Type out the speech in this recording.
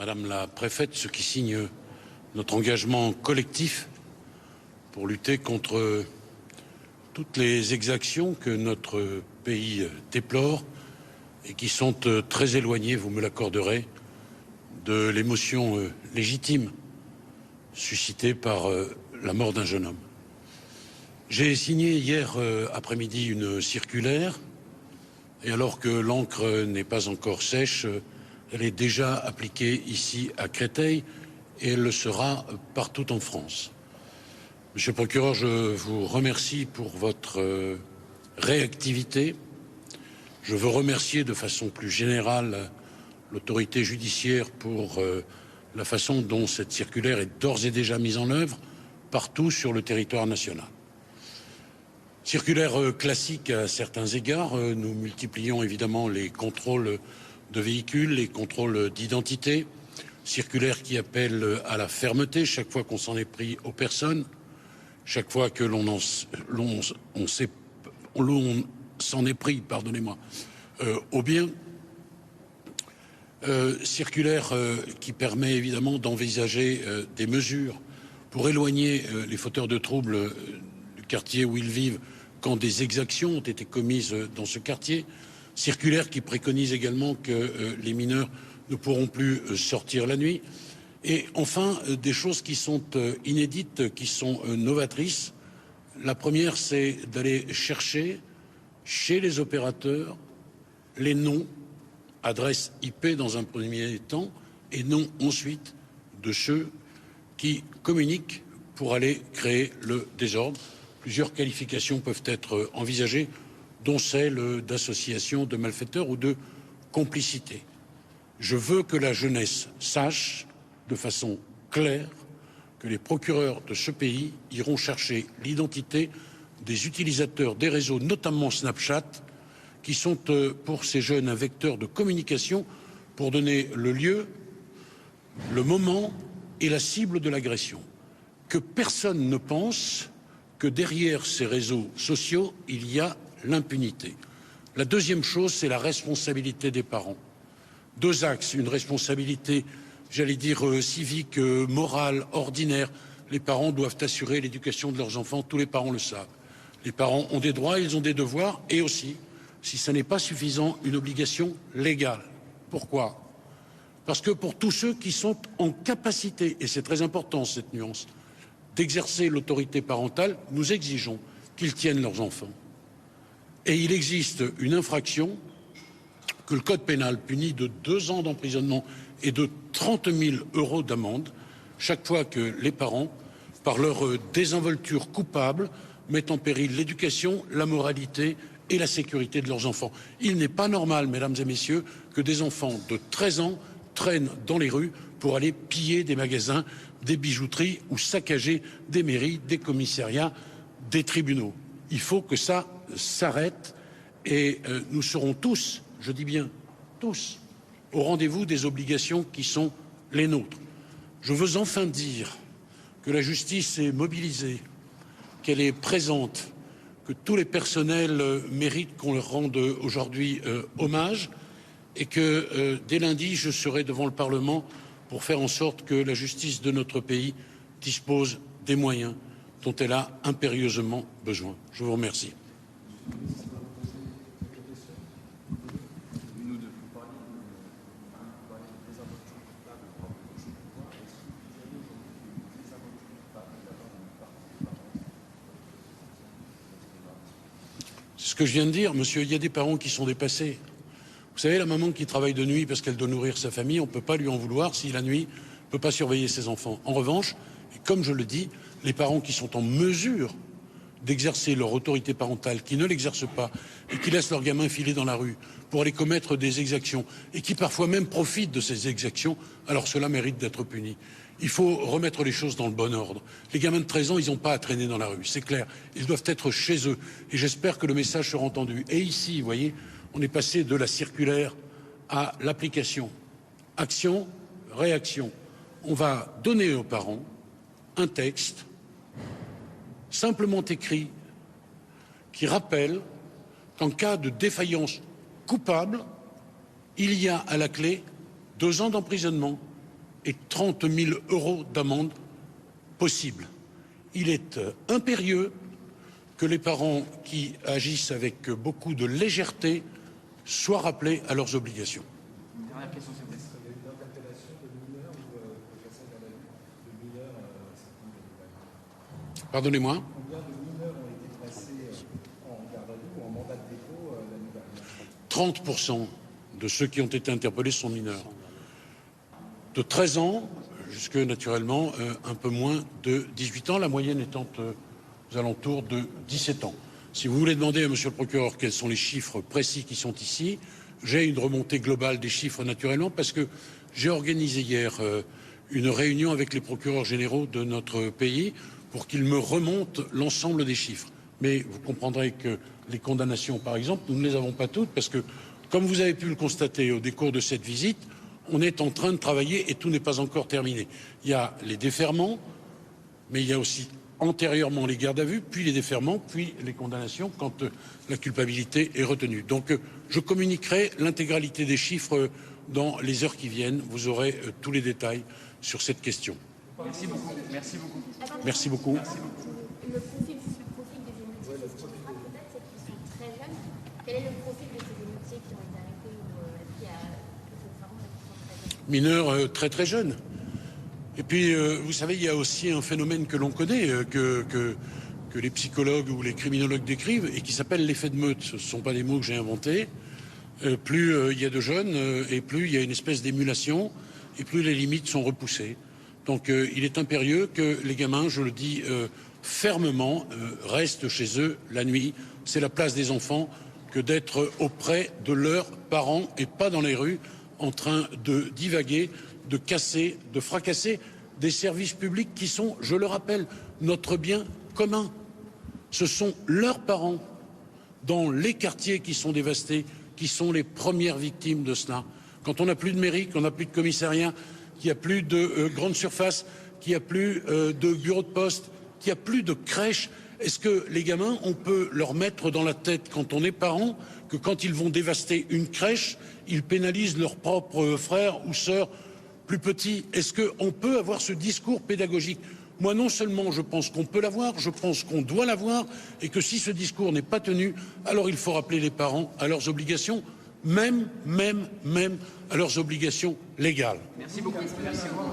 Madame la préfète, ceux qui signent notre engagement collectif pour lutter contre toutes les exactions que notre pays déplore et qui sont très éloignées, vous me l'accorderez, de l'émotion légitime suscitée par la mort d'un jeune homme. J'ai signé hier après-midi une circulaire et alors que l'encre n'est pas encore sèche, elle est déjà appliquée ici à Créteil et elle le sera partout en France. Monsieur le procureur, je vous remercie pour votre réactivité. Je veux remercier de façon plus générale l'autorité judiciaire pour la façon dont cette circulaire est d'ores et déjà mise en œuvre partout sur le territoire national. Circulaire classique à certains égards, nous multiplions évidemment les contrôles de véhicules, les contrôles d'identité, circulaire qui appelle à la fermeté chaque fois qu'on s'en est pris aux personnes, chaque fois que l'on s'en est pris, pardonnez-moi, aux biens. Circulaire qui permet évidemment d'envisager des mesures pour éloigner les fauteurs de troubles du quartier où ils vivent quand des exactions ont été commises dans ce quartier. Circulaire qui préconise également que les mineurs ne pourront plus sortir la nuit. Et enfin, des choses qui sont inédites, qui sont novatrices. La première, c'est d'aller chercher chez les opérateurs les noms, adresses IP dans un premier temps, et non ensuite de ceux qui communiquent pour aller créer le désordre. Plusieurs qualifications peuvent être envisagées, dont celle d'association de malfaiteurs ou de complicité. Je veux que la jeunesse sache de façon claire que les procureurs de ce pays iront chercher l'identité des utilisateurs des réseaux, notamment Snapchat, qui sont pour ces jeunes un vecteur de communication pour donner le lieu, le moment et la cible de l'agression. Que personne ne pense que derrière ces réseaux sociaux, il y a l'impunité. La deuxième chose, c'est la responsabilité des parents. Deux axes, une responsabilité, j'allais dire, civique, morale, ordinaire. Les parents doivent assurer l'éducation de leurs enfants, tous les parents le savent. Les parents ont des droits, ils ont des devoirs, et aussi, si ce n'est pas suffisant, une obligation légale. Pourquoi ? Parce que pour tous ceux qui sont en capacité, et c'est très important cette nuance, d'exercer l'autorité parentale, nous exigeons qu'ils tiennent leurs enfants. Et il existe une infraction que le code pénal punit de 2 ans d'emprisonnement et de 30 000 € d'amende chaque fois que les parents, par leur désinvolture coupable, mettent en péril l'éducation, la moralité et la sécurité de leurs enfants. Il n'est pas normal, mesdames et messieurs, que des enfants de 13 ans traînent dans les rues pour aller piller des magasins, des bijouteries ou saccager des mairies, des commissariats, des tribunaux. Il faut que ça s'arrête et nous serons tous, je dis bien tous, au rendez-vous des obligations qui sont les nôtres. Je veux enfin dire que la justice est mobilisée, qu'elle est présente, que tous les personnels méritent qu'on leur rende aujourd'hui hommage et que dès lundi, je serai devant le Parlement pour faire en sorte que la justice de notre pays dispose des moyens dont elle a impérieusement besoin. Je vous remercie. C'est ce que je viens de dire, monsieur, il y a des parents qui sont dépassés. Vous savez, la maman qui travaille de nuit parce qu'elle doit nourrir sa famille, on ne peut pas lui en vouloir si la nuit ne peut pas surveiller ses enfants. En revanche, et comme je le dis, les parents qui sont en mesure d'exercer leur autorité parentale, qui ne l'exercent pas et qui laissent leurs gamins filer dans la rue pour aller commettre des exactions et qui parfois même profitent de ces exactions, alors cela mérite d'être puni. Il faut remettre les choses dans le bon ordre. Les gamins de 13 ans, ils n'ont pas à traîner dans la rue, c'est clair. Ils doivent être chez eux et j'espère que le message sera entendu. Et ici, vous voyez, on est passé de la circulaire à l'application. Action, réaction. On va donner aux parents un texte simplement écrit qui rappelle qu'en cas de défaillance coupable, il y a à la clé 2 ans d'emprisonnement et 30 000 € d'amende possible. Il est impérieux que les parents qui agissent avec beaucoup de légèreté soient rappelés à leurs obligations. Dernière question, s'il vous plaît. Pardonnez-moi. Combien de mineurs ont été placés en garde à vue ou en mandat de dépôt l'année dernière? 30% de ceux qui ont été interpellés sont mineurs. De 13 ans jusque, naturellement, un peu moins de 18 ans, la moyenne étant aux alentours de 17 ans. Si vous voulez demander à monsieur le procureur quels sont les chiffres précis qui sont ici, j'ai une remontée globale des chiffres, naturellement, parce que j'ai organisé hier une réunion avec les procureurs généraux de notre pays pour qu'ils me remontent l'ensemble des chiffres. Mais vous comprendrez que les condamnations, par exemple, nous ne les avons pas toutes, parce que, comme vous avez pu le constater au décours de cette visite, on est en train de travailler et tout n'est pas encore terminé. Il y a les déferrements, mais il y a aussi antérieurement les gardes à vue, puis les déferrements, puis les condamnations quand la culpabilité est retenue. Donc je communiquerai l'intégralité des chiffres dans les heures qui viennent. Vous aurez tous les détails sur cette question. Merci beaucoup. Merci beaucoup. Merci beaucoup. Merci beaucoup. Le profil des émeutiers, ce qui me frappe peut-être, c'est qu'ils sont très jeunes. Quel est le profil de ces émeutiers qui ont été arrêtés ou qui a touché aux parents qui sont très jeunes? Mineurs très jeunes. Et puis, vous savez, il y a aussi un phénomène que l'on connaît, que les psychologues ou les criminologues décrivent, et qui s'appelle l'effet de meute. Ce ne sont pas des mots que j'ai inventés. Plus il y a de jeunes, et plus il y a une espèce d'émulation, et plus les limites sont repoussées. Donc il est impérieux que les gamins, je le dis fermement, restent chez eux la nuit. C'est la place des enfants que d'être auprès de leurs parents et pas dans les rues en train de divaguer, de casser, de fracasser des services publics qui sont, je le rappelle, notre bien commun. Ce sont leurs parents dans les quartiers qui sont dévastés qui sont les premières victimes de cela. Quand on n'a plus de mairie, qu'on n'a plus de commissariat, qu'il n'y a plus de grandes surfaces, qu'il n'y a plus de bureaux de poste, qu'il n'y a plus de crèches, est-ce que les gamins, on peut leur mettre dans la tête, quand on est parent, que quand ils vont dévaster une crèche, ils pénalisent leurs propres frères ou sœurs plus petits? Est-ce qu'on peut avoir ce discours pédagogique? Moi, non seulement je pense qu'on peut l'avoir, je pense qu'on doit l'avoir, et que si ce discours n'est pas tenu, alors il faut rappeler les parents à leurs obligations, même à leurs obligations légales. Merci beaucoup. Merci beaucoup.